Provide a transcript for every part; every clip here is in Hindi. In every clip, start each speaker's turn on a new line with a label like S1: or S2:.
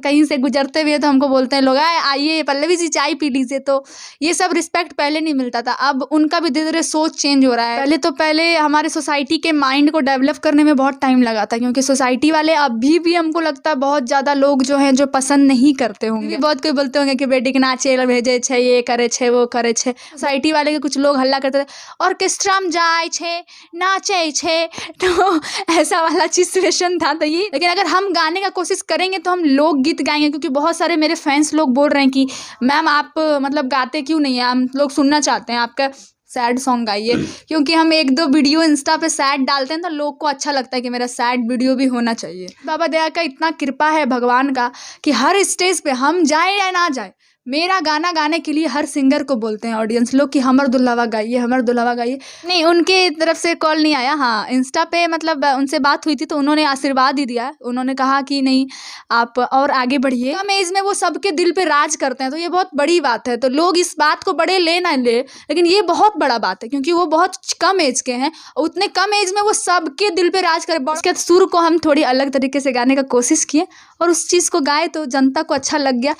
S1: कहीं से गुजरते हुए तो हमको बोलते हैं लोग, आइए पल्लवी जी चाय पी लीजिए। तो ये सब रिस्पेक्ट पहले नहीं मिलता था, अब उनका भी धीरे धीरे सोच चेंज हो रहा है। पहले हमारे सोसाइटी के माइंड को डेवलप करने में बहुत टाइम लगा था, क्योंकि सोसाइटी वाले अभी भी हमको लगता है बहुत ज़्यादा लोग जो हैं जो पसंद नहीं करते होंगे। बहुत कोई बोलते होंगे कि बेटी के नाचे भेजे छे, ये करे छे, वो करे छे। सोसाइटी वाले के कुछ लोग हल्ला करते थे, ऑर्केस्ट्रा में जाए छे, नाचे छे, तो ऐसा वाला सिचुएशन था। तो ये लेकिन अगर हम गाने का कोशिश करेंगे तो हम लोकगीत गाएंगे, क्योंकि बहुत सारे मेरे फैंस लोग बोल रहे हैं कि मैम आप मतलब गाते क्यों नहीं है, हम लोग सुनना चाहते हैं आपका सैड सॉन्ग गाइए। क्योंकि हम एक दो वीडियो इंस्टा पे सैड डालते हैं तो लोग को अच्छा लगता है कि मेरा सैड वीडियो भी होना चाहिए। बाबा दया का इतना कृपा है भगवान का कि हर स्टेज पे हम जाए या ना जाए, मेरा गाना गाने के लिए हर सिंगर को बोलते हैं ऑडियंस लोग कि हमर दुल्हवा गाइए, हमर दुल्हवा गाइए। नहीं, उनके तरफ से कॉल नहीं आया। हाँ, इंस्टा पे मतलब उनसे बात हुई थी तो उन्होंने आशीर्वाद ही दिया। उन्होंने कहा कि नहीं आप और आगे बढ़िए। कम एज में वो सबके दिल पे राज करते हैं, तो ये बहुत बड़ी बात है। तो लोग इस बात को बड़े ले ना ले, लेकिन ये बहुत बड़ा बात है, क्योंकि वो बहुत कम एज के हैं और उतने कम एज में वो सबके दिल पे राज करे। उसके बाद सुर को हम थोड़ी अलग तरीके से गाने का कोशिश किए और उस चीज़ को गाए तो जनता को अच्छा लग गया।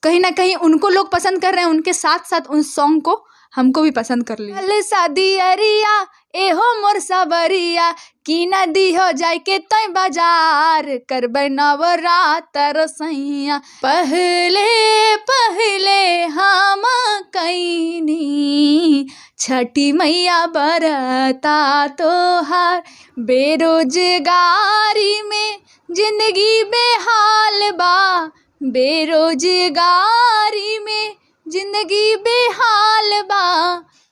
S1: कहीं ना कहीं उनको लोग पसंद कर रहे हैं, उनके साथ साथ उस सॉन्ग को हमको भी पसंद कर लिया। कल शादी अरिया एहो मोर सबरिया की नदी हो जाए के तय बाजार करबै नवरात्र सैया पहले पहले हम कैनी छठी मैया बरता तोहार बेरोजगारी में जिंदगी बेहाल बा बेरोजगारी में जिंदगी बेहाल बा।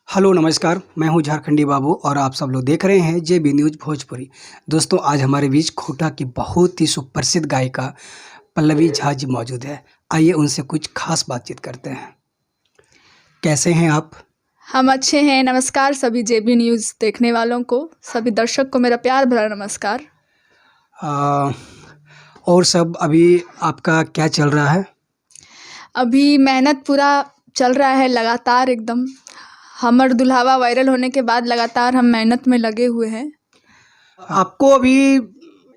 S2: हेलो नमस्कार, मैं हूं झारखंडी बाबू और आप सब लोग देख रहे हैं JB न्यूज़ भोजपुरी। दोस्तों, आज हमारे बीच खोटा की बहुत ही सुप्रसिद्ध गायिका पल्लवी झा जी मौजूद है। आइए उनसे कुछ खास बातचीत करते हैं। कैसे हैं आप?
S1: हम अच्छे हैं, नमस्कार सभी JB न्यूज़ देखने वालों को, सभी दर्शक को मेरा प्यार भरा नमस्कार।
S2: और सब अभी आपका क्या चल रहा है?
S1: अभी मेहनत पूरा चल रहा है लगातार एकदम। हमर दुल्हवा वायरल होने के बाद लगातार हम मेहनत में लगे हुए हैं।
S2: आपको अभी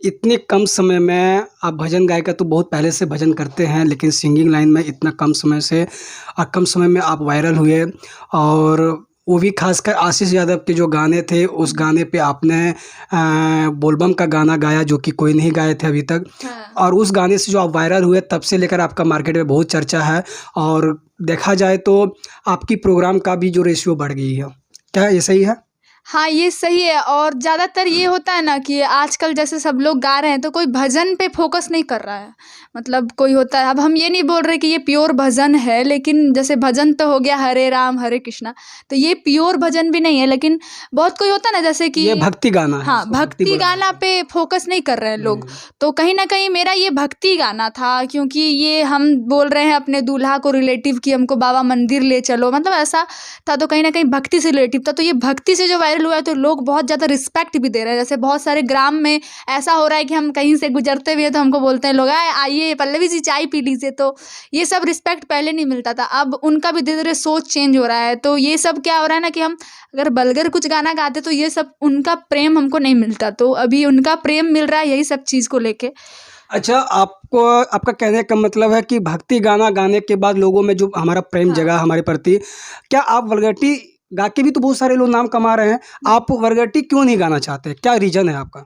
S2: इतने कम समय में, आप भजन गायिका तो बहुत पहले से भजन करते हैं, लेकिन सिंगिंग लाइन में इतना कम समय से और कम समय में आप वायरल हुए, और वो भी खासकर आशीष यादव के जो गाने थे, उस गाने पे आपने बोलबम का गाना गाया जो कि कोई नहीं गाए थे अभी तक।
S1: हाँ।
S2: और उस गाने से जो आप वायरल हुए, तब से लेकर आपका मार्केट में बहुत चर्चा है, और देखा जाए तो आपकी प्रोग्राम का भी जो रेशियो बढ़ गई है। क्या ये सही है?
S1: हाँ, ये सही है। और ज़्यादातर ये होता है ना कि आजकल जैसे सब लोग गा रहे हैं तो कोई भजन पे फोकस नहीं कर रहा है। मतलब कोई होता है, अब हम ये नहीं बोल रहे कि ये प्योर भजन है, लेकिन जैसे भजन तो हो गया हरे राम हरे कृष्णा, तो ये प्योर भजन भी नहीं है। लेकिन बहुत कोई होता है ना जैसे कि
S2: ये भक्ति गाना है।
S1: हाँ, भक्ति गाना पे फोकस नहीं कर रहे हैं लोग। तो कहीं ना कहीं मेरा ये भक्ति गाना था, क्योंकि ये हम बोल रहे हैं अपने दूल्हा को रिलेटिव कि हमको बाबा मंदिर ले चलो, मतलब ऐसा था। तो कहीं ना कहीं भक्ति से रिलेटिव था। तो ये भक्ति से जो वायरल हुआ है तो लोग बहुत ज़्यादा रिस्पेक्ट भी दे रहे हैं। जैसे बहुत सारे ग्राम में ऐसा हो रहा है कि हम कहीं से गुजरते हुए तो हमको बोलते हैं लोग, आइए पल्लवी जी चाय पी लीजिए। तो ये सब रिस्पेक्ट पहले नहीं मिलता था, अब उनका भी धीरे धीरे सोच चेंज हो रहा है। तो ये सब क्या हो रहा है ना कि हम अगर बलगर कुछ गाना गाते तो ये सब उनका प्रेम हमको नहीं मिलता, तो अभी उनका प्रेम मिल रहा है यही सब चीज़ को लेके।
S2: अच्छा, आपको आपका कहने का मतलब है कि भक्ति गाना गाने के बाद लोगों में जो हमारा प्रेम जगा हमारे प्रति, क्या आप वल्गैरिटी गा के भी तो बहुत सारे लोग नाम कमा रहे हैं, आप वल्गैरिटी क्यों नहीं गाना चाहते? क्या रीज़न है आपका?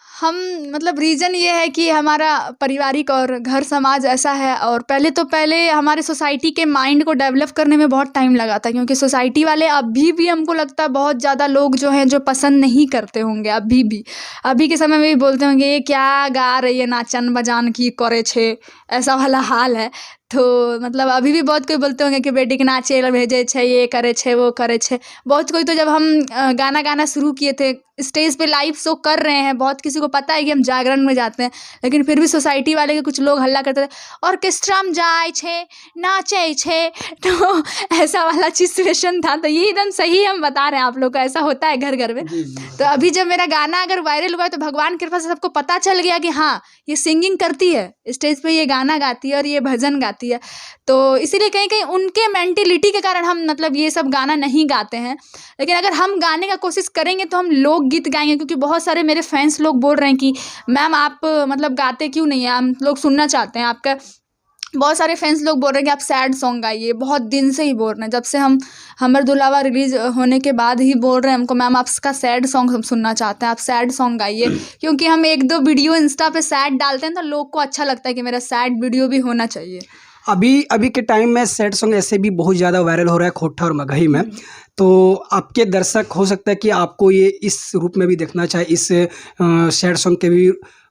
S1: हम मतलब रीज़न ये है कि हमारा पारिवारिक और घर समाज ऐसा है, और पहले हमारे सोसाइटी के माइंड को डेवलप करने में बहुत टाइम लगा था, क्योंकि सोसाइटी वाले अभी भी हमको लगता है बहुत ज़्यादा लोग जो हैं जो पसंद नहीं करते होंगे अभी भी। अभी के समय में भी बोलते होंगे ये क्या गा रही है, नाचन बजान की करे छे, ऐसा वाला हाल है। तो मतलब अभी भी बहुत कोई बोलते होंगे कि बेटी के नाचे भेजे छे, ये करे छे, वो करे छे। बहुत कोई तो जब हम गाना गाना शुरू किए थे, स्टेज पे लाइव शो कर रहे हैं, बहुत किसी को पता है कि हम जागरण में जाते हैं, लेकिन फिर भी सोसाइटी वाले के कुछ लोग हल्ला करते थे, ऑर्केस्ट्रा में जाए छे, नाचे छे, तो ऐसा वाला सिचुएशन था। तो ये एकदम सही हम बता रहे हैं आप लोग को, ऐसा होता है घर घर में। तो अभी जब मेरा गाना अगर वायरल हुआ है तो भगवान की कृपा से सबको पता चल गया कि हाँ ये सिंगिंग करती है, स्टेज पे ये गाना गाती है और ये भजन गाती है। तो इसीलिए कहीं कहीं उनके मेंटिलिटी के कारण हम मतलब ये सब गाना नहीं गाते हैं। लेकिन अगर हम गाने का कोशिश करेंगे तो हम लोकगीत गाएंगे, क्योंकि बहुत सारे मेरे फैंस लोग बोल रहे हैं कि मैम आप मतलब गाते क्यों नहीं है, हम लोग सुनना चाहते हैं आपका बहुत सारे फैंस लोग बोल रहे हैं कि आप सैड सॉन्ग गाइए, बहुत दिन से ही बोल रहे हैं, जब से हम हमर दुल्हावा रिलीज होने के बाद ही बोल रहे हैं हमको, मैम आपका सैड सॉन्ग हम सुनना चाहते हैं, आप सैड सॉन्ग गाइए। क्योंकि हम एक दो वीडियो इंस्टा पे सैड डालते हैं तो लोग को अच्छा लगता है कि मेरा सैड वीडियो भी होना चाहिए।
S2: अभी अभी के टाइम में सैड सॉन्ग ऐसे भी बहुत ज़्यादा वायरल हो रहा है खोटा और मगही में। तो आपके दर्शक हो सकता है कि आपको ये इस रूप में भी देखना चाहे, इस सैड सॉन्ग के भी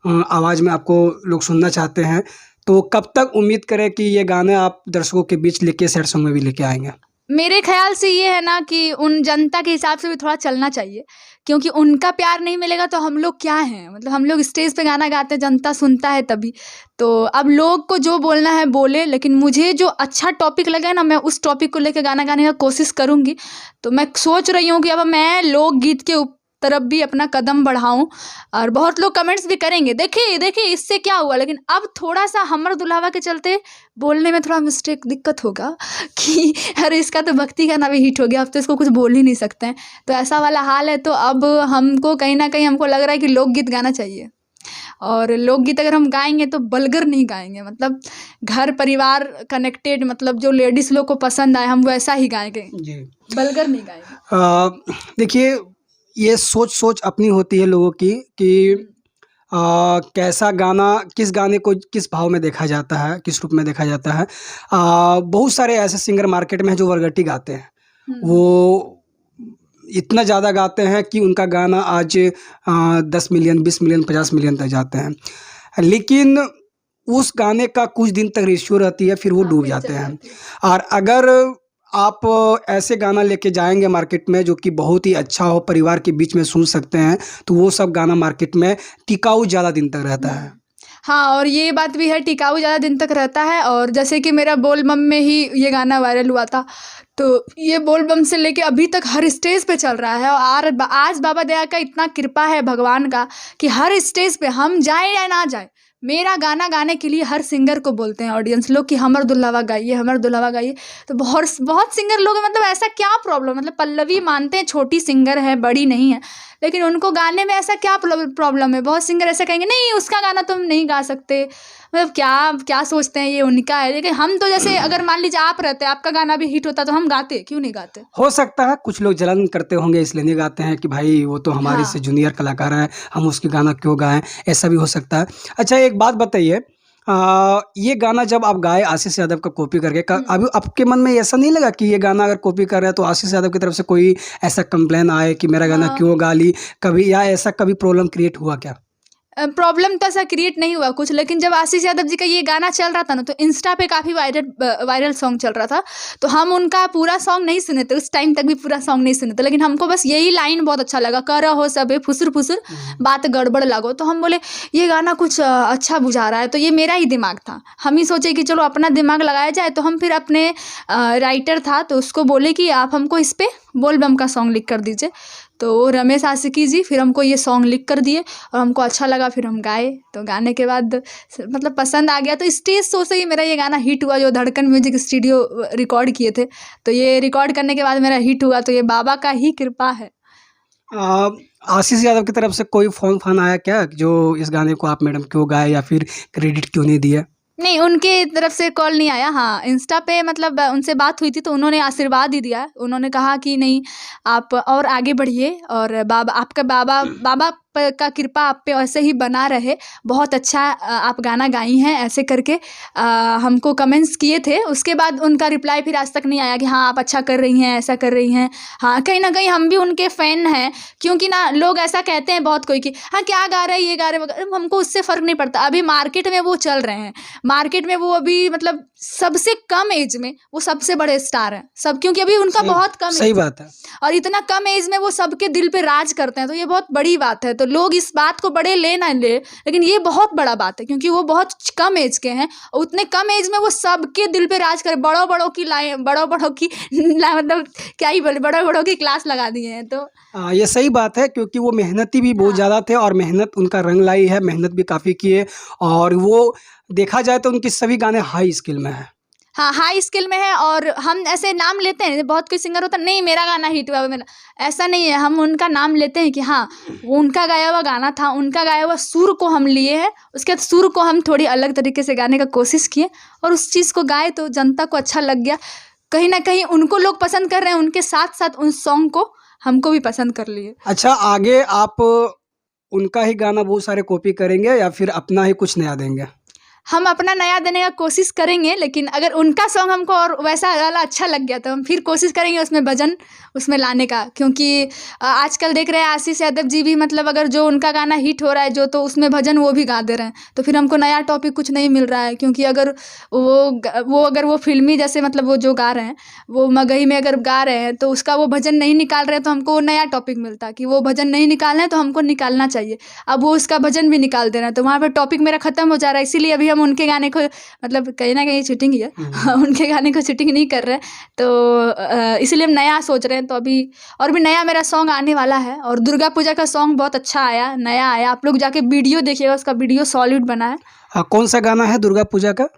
S2: आवाज़ में आपको लोग सुनना चाहते हैं। तो कब तक उम्मीद करें कि ये गाने आप दर्शकों के बीच लेके सैड सॉन्ग में भी लेके आएंगे?
S1: मेरे ख्याल से ये है ना कि उन जनता के हिसाब से भी थोड़ा चलना चाहिए, क्योंकि उनका प्यार नहीं मिलेगा तो हम लोग क्या हैं, मतलब हम लोग स्टेज पे गाना गाते हैं, जनता सुनता है तभी। तो अब लोग को जो बोलना है बोले, लेकिन मुझे जो अच्छा टॉपिक लगे ना मैं उस टॉपिक को लेकर गाना गाने का कोशिश करूँगी। तो मैं सोच रही हूँ कि अब मैं लोकगीत के तरफ भी अपना कदम बढ़ाऊं। और बहुत लोग कमेंट्स भी करेंगे, देखिए देखिए इससे क्या हुआ, लेकिन अब थोड़ा सा हमर दुल्हावा के चलते बोलने में थोड़ा मिस्टेक दिक्कत होगा कि अरे इसका तो भक्ति गाना भी हिट हो गया, अब तो इसको कुछ बोल ही नहीं सकते हैं। तो ऐसा वाला हाल है। तो अब हमको कहीं ना कहीं हमको लग रहा है कि लोकगीत गाना चाहिए, और लोकगीत अगर हम गाएंगे तो बलगर नहीं गाएंगे, मतलब घर परिवार कनेक्टेड, मतलब जो लेडीज लोग को पसंद आए हम वैसा ही गाएंगे
S2: जी।
S1: बलगर नहीं गाएंगे।
S2: देखिए, ये सोच अपनी होती है लोगों की कि कैसा गाना, किस गाने को किस भाव में देखा जाता है, किस रूप में देखा जाता है। बहुत सारे ऐसे सिंगर मार्केट में हैं जो वरगटी गाते हैं। वो इतना ज़्यादा गाते हैं कि उनका गाना आज 10 मिलियन, 20 मिलियन, 50 मिलियन तक जाते हैं, लेकिन उस गाने का कुछ दिन तक रेशियो रहती है, फिर वो डूब जाते हैं। और अगर आप ऐसे गाना लेके जाएंगे मार्केट में जो कि बहुत ही अच्छा हो, परिवार के बीच में सुन सकते हैं, तो वो सब गाना मार्केट में टिकाऊ ज़्यादा दिन तक रहता है।
S1: हाँ, और ये बात भी है, टिकाऊ ज़्यादा दिन तक रहता है। और जैसे कि मेरा बोल बम में ही ये गाना वायरल हुआ था, तो ये बोल बम से लेके अभी तक हर स्टेज पे चल रहा है। और आज बाबा दया का इतना कृपा है भगवान का कि हर स्टेज पे हम जाए या ना जाए, मेरा गाना गाने के लिए हर सिंगर को बोलते हैं ऑडियंस लोग कि हमर दुल्हावा गाइए, हमर दुल्हावा गाइए। तो बहुत बहुत सिंगर लोग हैं, मतलब ऐसा क्या प्रॉब्लम, मतलब पल्लवी मानते हैं छोटी सिंगर है, बड़ी नहीं है, लेकिन उनको गाने में ऐसा क्या प्रॉब्लम है। बहुत सिंगर ऐसा कहेंगे नहीं उसका गाना तुम नहीं गा सकते, मतलब क्या क्या सोचते हैं, ये उनका है। लेकिन हम तो जैसे अगर मान लीजिए आप रहते, आपका गाना भी हिट होता तो हम गाते, क्यों नहीं गाते।
S2: हो सकता है कुछ लोग जलन करते होंगे इसलिए नहीं गाते हैं कि भाई वो तो हमारे
S1: हाँ।
S2: से जूनियर कलाकार है, हम उसके गाना क्यों गाएं, ऐसा भी हो सकता है। अच्छा, एक बात बताइए, ये गाना जब आप गाए आशीष यादव का कॉपी करके, अभी आपके मन में ऐसा नहीं लगा कि ये गाना अगर कॉपी कर रहे हैं तो आशीष यादव की तरफ से कोई ऐसा कंप्लेन आए कि मेरा गाना क्यों गा ली, कभी, या ऐसा कभी प्रॉब्लम क्रिएट हुआ क्या?
S1: प्रॉब्लम तो ऐसा क्रिएट नहीं हुआ कुछ, लेकिन जब आशीष यादव जी का ये गाना चल रहा था ना, तो इंस्टा पे काफ़ी वायरल सॉन्ग चल रहा था, तो हम उनका पूरा सॉन्ग नहीं सुने थे, उस टाइम तक भी पूरा सॉन्ग नहीं सुने थे, लेकिन हमको बस यही लाइन बहुत अच्छा लगा, कर हो सबे फुसुर फुसुर बात गड़बड़ लागो। तो हम बोले ये गाना कुछ अच्छा बुझा रहा है, तो ये मेरा ही दिमाग था, हम ही सोचे कि चलो अपना दिमाग लगाया जाए। तो हम फिर अपने राइटर था तो उसको बोले कि आप हमको इस पर बोल बम का सॉन्ग लिख कर दीजिए। तो रमेश आशिकी जी फिर हमको ये सॉन्ग लिख कर दिए और हमको अच्छा लगा, फिर हम गाए। तो गाने के बाद मतलब पसंद आ गया, तो स्टेज शो से ही मेरा ये गाना हिट हुआ, जो धड़कन म्यूजिक स्टूडियो रिकॉर्ड किए थे। तो ये रिकॉर्ड करने के बाद मेरा हिट हुआ, तो ये बाबा का ही कृपा है।
S2: आशीष यादव की तरफ से कोई फोन आया क्या जो इस गाने को आप मैडम क्यों गाए या फिर क्रेडिट क्यों नहीं दिया?
S1: नहीं, उनके तरफ से कॉल नहीं आया। हाँ, इंस्टा पे मतलब उनसे बात हुई थी तो उन्होंने आशीर्वाद ही दिया। उन्होंने कहा कि नहीं आप और आगे बढ़िए, और बाबा आपका बाबा का कृपा आप पे ऐसे ही बना रहे, बहुत अच्छा आप गाना गाई हैं, ऐसे करके हमको कमेंट्स किए थे। उसके बाद उनका रिप्लाई फिर आज तक नहीं आया कि हाँ आप अच्छा कर रही हैं, ऐसा कर रही हैं। हाँ, कहीं ना कहीं हम भी उनके फ़ैन हैं, क्योंकि ना लोग ऐसा कहते हैं बहुत कोई कि हाँ क्या गा रहे हैं, ये गा रहे हैं, हमको उससे फ़र्क नहीं पड़ता। अभी मार्केट में वो चल रहे हैं, मार्केट में वो अभी मतलब सबसे कम एज में वो सबसे बड़े स्टार हैं सब, क्योंकि अभी उनका बहुत कम
S2: सही बात है,
S1: और इतना कम एज में वो सबके दिल पे राज करते हैं, तो ये बहुत बड़ी बात है। तो लोग इस बात को बड़े ले ना ले, लेकिन ये बहुत बड़ा बात है, क्योंकि वो बहुत कम एज के हैं और उतने कम एज में वो सबके दिल पे राज कर बड़ों की मतलब क्या ही बोले, बड़ों की क्लास लगा दिए हैं। तो
S2: ये सही बात है, क्योंकि वो मेहनती भी बहुत ज़्यादा थे और मेहनत उनका रंग लाई है, मेहनत भी काफ़ी की है, और वो देखा जाए तो उनके सभी गाने हाई स्किल में हैं।
S1: हाँ, हाई स्केल में है। और हम ऐसे नाम लेते हैं, बहुत कोई सिंगर होता है नहीं मेरा गाना हिट हुआ मेरा, ऐसा नहीं है। हम उनका नाम लेते हैं कि हाँ वो उनका गाया हुआ गाना था, उनका गाया हुआ सुर को हम लिए हैं, उसके बाद सुर को हम थोड़ी अलग तरीके से गाने का कोशिश किए और उस चीज़ को गाए तो जनता को अच्छा लग गया। कहीं ना कहीं उनको लोग पसंद कर रहे हैं, उनके साथ साथ उन सॉन्ग को हमको भी पसंद कर लिए।
S2: अच्छा, आगे आप उनका ही गाना बहुत सारे कॉपी करेंगे या फिर अपना ही कुछ नया देंगे?
S1: हम अपना नया देने का कोशिश करेंगे, लेकिन अगर उनका सॉन्ग हमको और वैसा वाला अच्छा लग गया तो हम फिर कोशिश करेंगे उसमें भजन उसमें लाने का। क्योंकि आजकल देख रहे हैं आशीष यादव जी भी, मतलब अगर जो उनका गाना हिट हो रहा है जो, तो उसमें भजन वो भी गा दे रहे हैं। तो फिर हमको नया टॉपिक कुछ नहीं मिल रहा है, क्योंकि अगर वो फिल्मी जैसे मतलब वो जो गा रहे हैं वो मगही में अगर गा रहे हैं तो उसका वो भजन नहीं निकाल रहे हैं, तो हमको वो नया टॉपिक मिलता कि वो भजन नहीं निकालना है तो हमको निकालना चाहिए। अब वो उसका भजन भी निकाल दे रहे हैं तो वहाँ पर टॉपिक मेरा ख़त्म हो जा रहा है। इसीलिए अभी हम उनके गाने को, मतलब कहीं ना कहीं शूटिंग ही है उनके गाने को शूटिंग नहीं कर रहे हैं, तो इसलिए हम नया सोच रहे हैं। तो अभी और भी नया मेरा सॉन्ग आने वाला है। और दुर्गा पूजा का सॉन्ग बहुत अच्छा आया, नया आया, आप लोग जाके वीडियो देखिएगा, उसका वीडियो सॉलिड बना है।
S2: हाँ, कौन सा गाना है दुर्गा पूजा का?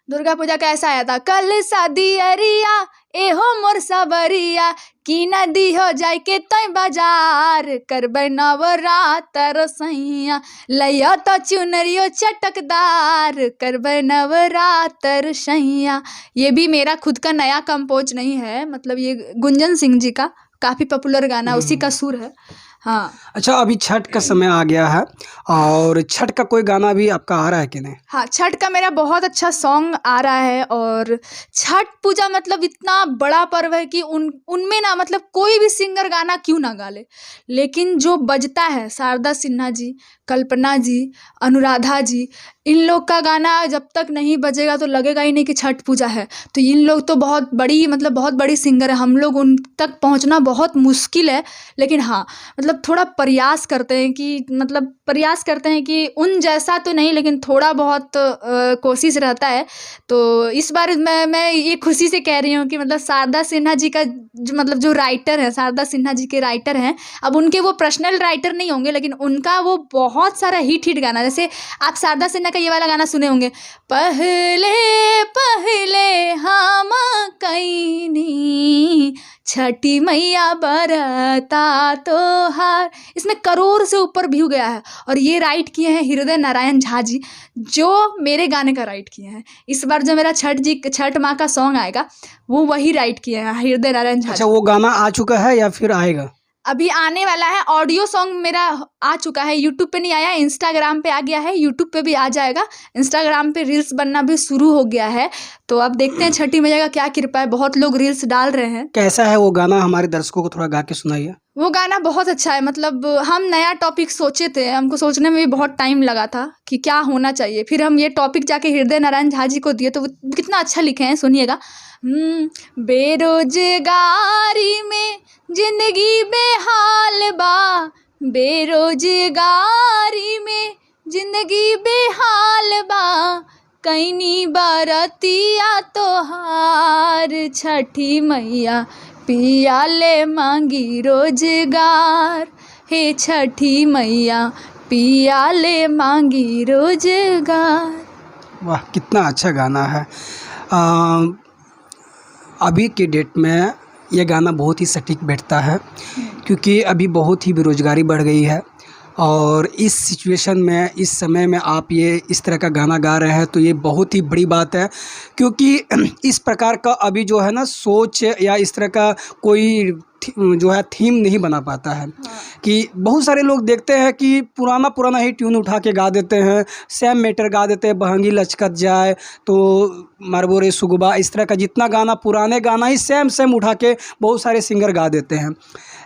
S1: दुर्गा पूजा का ऐसा आया था, कल शादी अरिया एहो मोर सबरिया की नदी हो जाए के तय बाजार करबै नवरात्र सैया लैया तो चुनरियो चटकदार करबै नवरात्र सैया। ये भी मेरा खुद का नया कंपोज नहीं है, मतलब ये गुंजन सिंह जी का काफ़ी पॉपुलर गाना, उसी का सुर है। हाँ।
S2: अच्छा, अभी छठ का समय आ गया है और छठ का कोई गाना भी आपका आ रहा है कि नहीं?
S1: हाँ, छठ का मेरा बहुत अच्छा सॉन्ग आ रहा है। और छठ पूजा मतलब इतना बड़ा पर्व है कि उनमें ना मतलब कोई भी सिंगर गाना क्यों ना गा ले, लेकिन जो बजता है शारदा सिन्हा जी, कल्पना जी, अनुराधा जी, इन लोग का गाना जब तक नहीं बजेगा तो लगेगा ही नहीं कि छठ पूजा है। तो इन लोग तो बहुत बड़ी, मतलब बहुत बड़ी सिंगर है, हम लोग उन तक पहुंचना बहुत मुश्किल है। लेकिन हाँ, मतलब थोड़ा प्रयास करते हैं कि, मतलब प्रयास करते हैं कि उन जैसा तो नहीं, लेकिन थोड़ा बहुत कोशिश रहता है। तो इस बार मैं ये खुशी से कह रही हूँ कि मतलब शारदा सिन्हा जी का मतलब जो राइटर है, शारदा सिन्हा जी के राइटर हैं, अब उनके वो पर्सनल राइटर नहीं होंगे, लेकिन उनका वो बहुत सारा हिट गाना, जैसे आप शारदा सिन्हा का ये वाला गाना सुने होंगे, पहले पहले हम कैनी छठी मैया बरता तोहार, इसमें करोड़ से ऊपर व्यू गया है। और ये राइट किए हैं हृदय नारायण झा जी, जो मेरे गाने का राइट किए हैं। इस बार जो मेरा छठ माँ का सॉन्ग आएगा वो वही राइट किए हैं हृदय नारायण झा।
S2: अच्छा, वो गाना आ चुका है या फिर आएगा?
S1: अभी आने वाला है, ऑडियो सॉन्ग मेरा आ चुका है, यूट्यूब पे नहीं आया, इंस्टाग्राम पे आ गया है, यूट्यूब पे भी आ जाएगा, इंस्टाग्राम पे रील्स बनना भी शुरू हो गया है। तो अब देखते हैं छठी मैया का क्या कृपा है, बहुत लोग रील्स डाल रहे हैं।
S2: कैसा है वो गाना? हमारे दर्शकों को थोड़ा गा के सुनाइए।
S1: वो गाना बहुत अच्छा है, मतलब हम नया टॉपिक सोचे थे, हमको सोचने में भी बहुत टाइम लगा था कि क्या होना चाहिए, फिर हम ये टॉपिक जाके हृदय नारायण झा जी को दिए तो वो कितना अच्छा लिखे हैं, सुनिएगा। बेरोजगारी में जिंदगी बेहाल बा, बेरोजगारी में जिंदगी बेहाल बा, कैनी बरतिया तोहार छठी मैया पिया ले मांगी रोजगार, हे छठी मैया पिया ले मांगी रोजगार।
S2: वाह, कितना अच्छा गाना है। अभी के डेट में ये गाना बहुत ही सटीक बैठता है, क्योंकि अभी बहुत ही बेरोज़गारी बढ़ गई है और इस सिचुएशन में, इस समय में आप ये इस तरह का गाना गा रहे हैं तो ये बहुत ही बड़ी बात है। क्योंकि इस प्रकार का अभी जो है ना सोच या इस तरह का कोई जो है थीम नहीं बना पाता है। कि बहुत सारे लोग देखते हैं कि पुराना ही ट्यून उठा के गा देते हैं, सेम मैटर गा देते हैं, बहंगी लचकत जाए तो मारबोरे सुगबा, इस तरह का जितना गाना, पुराने गाना ही सेम उठा के बहुत सारे सिंगर गा देते हैं।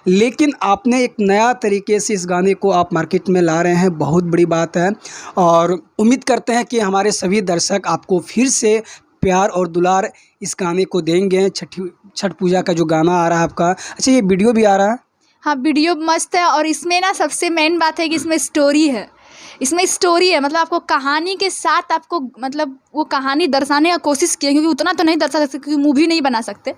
S2: लेकिन आपने एक नया तरीके से इस गाने को आप मार्केट में ला रहे हैं, बहुत बड़ी बात है। और उम्मीद करते हैं कि हमारे सभी दर्शक आपको फिर से प्यार और दुलार इस गाने को देंगे। छठ पूजा का जो गाना आ रहा है आपका, अच्छा ये वीडियो भी आ रहा है?
S1: हाँ, वीडियो मस्त है। और इसमें ना सबसे मेन बात है कि इसमें स्टोरी है, इसमें स्टोरी है, मतलब आपको कहानी के साथ आपको मतलब वो कहानी दर्शाने का कोशिश की है, क्योंकि उतना तो नहीं दर्शा सकते क्योंकि मूवी नहीं बना सकते,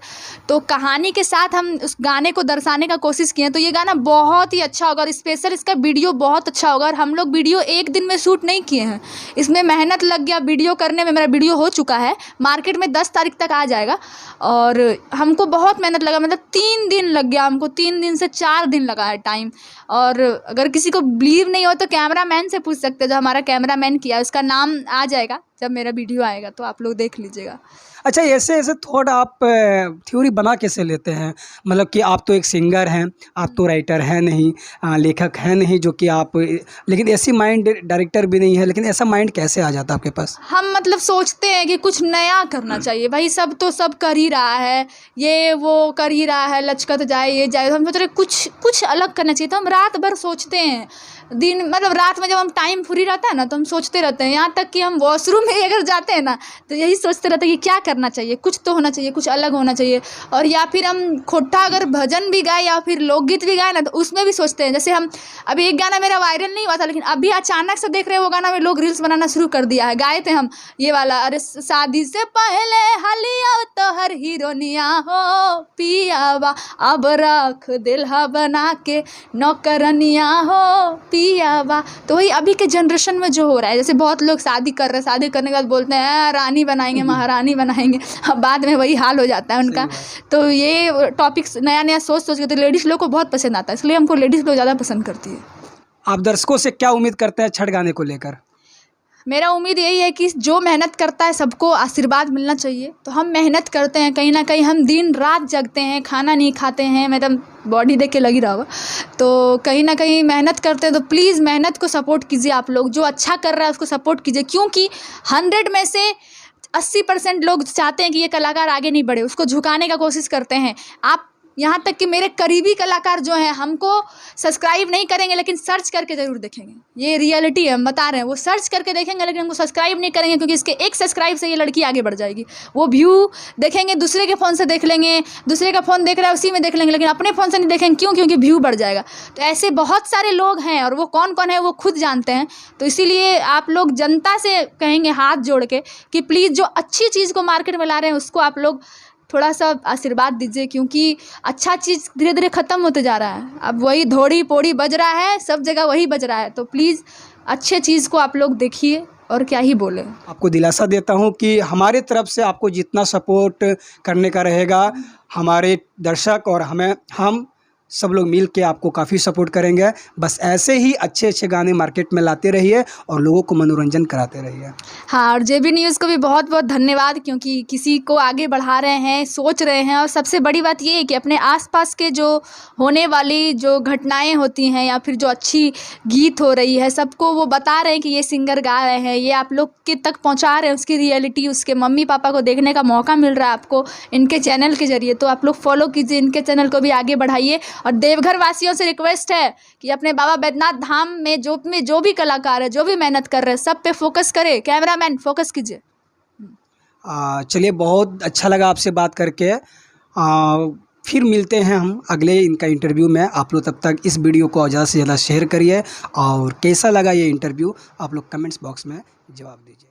S1: तो कहानी के साथ हम उस गाने को दर्शाने का कोशिश किए हैं। तो ये गाना बहुत ही अच्छा होगा और स्पेशल इसका वीडियो बहुत अच्छा होगा। और हम लोग वीडियो एक दिन में शूट नहीं किए हैं, इसमें मेहनत लग गया वीडियो करने में। मेरा वीडियो हो चुका है, मार्केट में 10 तारीख तक आ जाएगा और हमको बहुत मेहनत लगा, मतलब 3 दिन लग गया हमको, 3 दिन से 4 दिन लगा है टाइम। और अगर किसी को बिलीव नहीं हो तो कैमरा मैन से पूछ सकते हैं, जो हमारा कैमरा मैन किया, उसका नाम आ जाएगा जब मेरा वीडियो आएगा तो आप लोग देख लीजिएगा।
S2: अच्छा, ऐसे ऐसे थॉट आप थ्योरी बना कैसे लेते हैं? मतलब कि आप तो एक सिंगर हैं, आप तो राइटर हैं नहीं, लेखक हैं नहीं, जो कि आप, लेकिन ऐसी माइंड डायरेक्टर भी नहीं है, लेकिन ऐसा माइंड कैसे आ जाता है आपके पास?
S1: हम मतलब सोचते हैं कि कुछ नया करना चाहिए भाई, सब तो सब कर ही रहा है, ये वो कर ही रहा है, लचकत जाए ये जाए, तो हम सोच रहे कुछ अलग करना चाहिए। तो हम रात भर सोचते हैं, दिन मतलब रात में जब हम टाइम फ्री रहता है ना तो हम सोचते रहते हैं, यहाँ तक कि हम वॉशरूम में अगर जाते हैं ना तो यही सोचते रहते हैं कि क्या करना चाहिए, कुछ तो होना चाहिए, कुछ अलग होना चाहिए। और या फिर हम खोटा अगर भजन भी गाए या फिर लोकगीत भी गाए ना तो उसमें भी सोचते हैं। जैसे हम अभी एक गाना मेरा वायरल नहीं हुआ था, लेकिन अभी अचानक से देख रहे हैं वो गाना में लोग रील्स बनाना शुरू कर दिया है। गाए थे हम ये वाला, अरे शादी से पहले हलिया तो हर हीरोनिया हो पियावा, अब रख दिलहा बना के नौकरनिया हो पियावा। तो वही अभी के जनरेशन में जो हो रहा है, जैसे बहुत लोग शादी कर रहे हैं, शादी करने के बाद बोलते हैं रानी बनाएंगे, महारानी बनाएंगे, अब बाद में वही हाल हो जाता है उनका। तो ये टॉपिक्स नया नया सोच के तो लेडीज़ लोग को बहुत पसंद आता है, इसलिए हमको लेडीज़ लोग ज़्यादा पसंद करती है।
S2: आप दर्शकों से क्या उम्मीद करते हैं छठ गाने को लेकर?
S1: मेरा उम्मीद यही है कि जो मेहनत करता है सबको आशीर्वाद मिलना चाहिए। तो हम मेहनत करते हैं, कहीं ना कहीं हम दिन रात जगते हैं, खाना नहीं खाते हैं, मतलब बॉडी देख के लग ही रहा होगा, तो कहीं ना कहीं मेहनत करते हैं। तो प्लीज़ मेहनत को सपोर्ट कीजिए, आप लोग जो अच्छा कर रहा है उसको सपोर्ट कीजिए, क्योंकि 100 में से 80% लोग चाहते हैं कि ये कलाकार आगे नहीं बढ़े, उसको झुकाने का कोशिश करते हैं। आप यहाँ तक कि मेरे करीबी कलाकार जो हैं हमको सब्सक्राइब नहीं करेंगे लेकिन सर्च करके ज़रूर देखेंगे, ये रियलिटी है, हम बता रहे हैं। वो सर्च करके देखेंगे लेकिन हमको सब्सक्राइब नहीं करेंगे, क्योंकि इसके एक सब्सक्राइब से ये लड़की आगे बढ़ जाएगी। वो व्यू देखेंगे, दूसरे के फ़ोन से देख लेंगे, दूसरे का फ़ोन देख रहा है उसी में देख लेंगे, लेकिन अपने फ़ोन से नहीं देखेंगे। क्यों? क्योंकि व्यू बढ़ जाएगा। तो ऐसे बहुत सारे लोग हैं और वो कौन कौन है वो खुद जानते हैं। तो इसीलिए आप लोग जनता से कहेंगे हाथ जोड़ के कि प्लीज़ जो अच्छी चीज़ को मार्केट में ला रहे हैं उसको आप लोग थोड़ा सा आशीर्वाद दीजिए, क्योंकि अच्छा चीज़ धीरे धीरे ख़त्म होते जा रहा है। अब वही धोड़ी पोड़ी बज रहा है, सब जगह वही बज रहा है। तो प्लीज़ अच्छे चीज़ को आप लोग देखिए, और क्या ही बोले।
S2: आपको दिलासा देता हूं कि हमारे तरफ से आपको जितना सपोर्ट करने का रहेगा, हमारे दर्शक और हम सब लोग मिल के आपको काफ़ी सपोर्ट करेंगे। बस ऐसे ही अच्छे अच्छे गाने मार्केट में लाते रहिए और लोगों को मनोरंजन कराते रहिए।
S1: हाँ, और जेबी न्यूज़ को भी बहुत बहुत धन्यवाद, क्योंकि किसी को आगे बढ़ा रहे हैं, सोच रहे हैं। और सबसे बड़ी बात ये है कि अपने आसपास के जो होने वाली जो घटनाएं होती हैं या फिर जो अच्छी गीत हो रही है, सबको वो बता रहे हैं कि ये सिंगर गा रहे हैं, ये आप लोग के तक पहुँचा रहे हैं उसकी रियलिटी, उसके मम्मी पापा को देखने का मौका मिल रहा है आपको इनके चैनल के ज़रिए। तो आप लोग फॉलो कीजिए, इनके चैनल को भी आगे बढ़ाइए। और देवघर वासियों से रिक्वेस्ट है कि अपने बाबा बैद्यनाथ धाम में जो भी कलाकार है, जो भी मेहनत कर रहे हैं, सब पे फोकस करे, कैमरामैन फोकस कीजिए।
S2: चलिए, बहुत अच्छा लगा आपसे बात करके। फिर मिलते हैं हम अगले इनका इंटरव्यू में। आप लोग तब तक इस वीडियो को ज़्यादा से ज़्यादा शेयर करिए, और कैसा लगा ये इंटरव्यू आप लोग कमेंट्स बॉक्स में जवाब दीजिए।